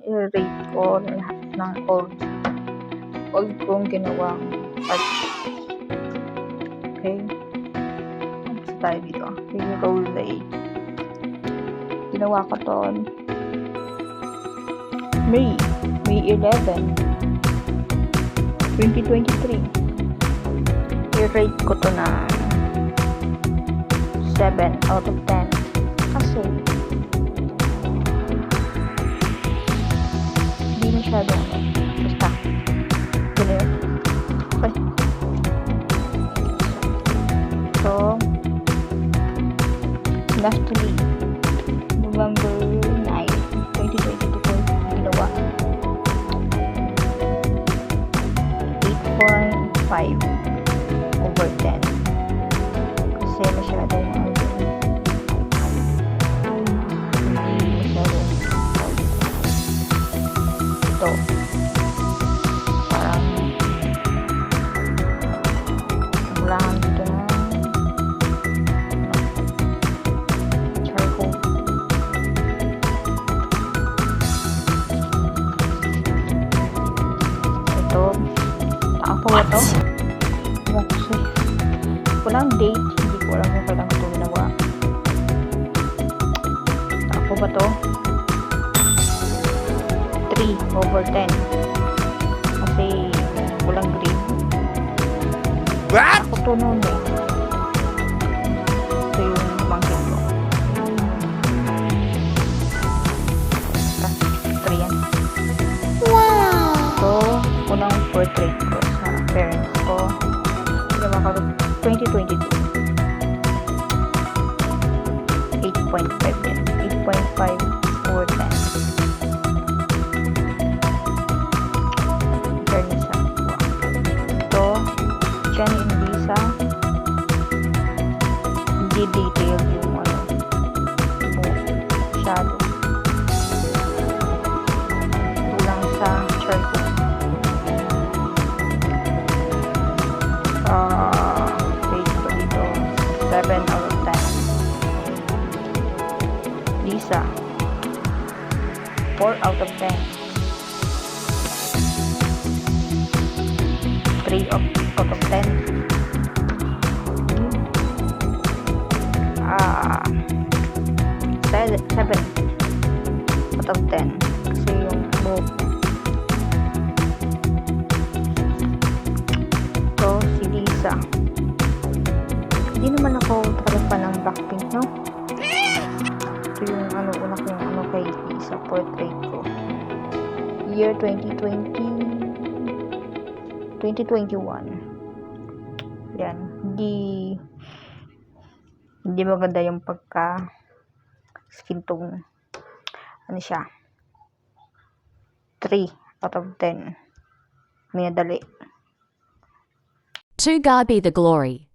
i-rate ko lahat ng old kong ginawang art. Okay? Tapos tayo dito. Yung role play. Ginawa ko to May 11, 2023. I-rate ko to na 7 out of 10. Kasi hindi masyado basta ganun. Okay. So lastly, November 9, 2022 ko ginawa 8.5 over 10 kasi masyadong ito parang kailangan dito na charcoal. Ito ako ba to? Kasi walang date, hindi ko alam kung kailan ko ito ginawa. Ako ba to? 3 over 10 kasi walang green. What? Ako to noon eh. Ito yung mangkin ko. Tapos 3 yan. Wow! So, unang portrait ko sa parents ko. Ginawa ko 2022. 8.5 din. 8.5 over 10. Diyan hindi sa hindi detail yung shadow. Kulang sa charcoal. Page ko dito 7 out of 10. Lisa 4 out of 10. 3 out of 10. 7 out of 10 kasi yung buhok. So si Lisa, hindi naman ako talaga fan ng Blackpink, no? Ito yung una kong kay Lisa portrait ko, year 2021. Yan, hindi maganda yung pagka skin tone. Ano siya? 3 out of 10. Minadali. To God be the glory.